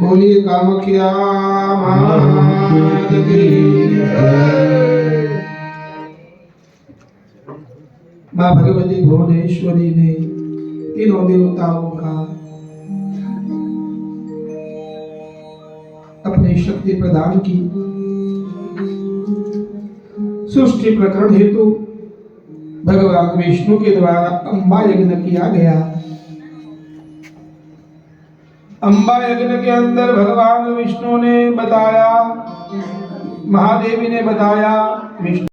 बोलिए कामख्या मात की जय। माँ भगवती भुवनेश्वरी ने तीनों देवताओं का अपनी शक्ति प्रदान की। सृष्टि प्रकरण हेतु भगवान विष्णु के द्वारा अंबा यज्ञ किया गया। अंबा यज्ञ के अंदर भगवान विष्णु ने बताया, महादेवी ने बताया, विष्णु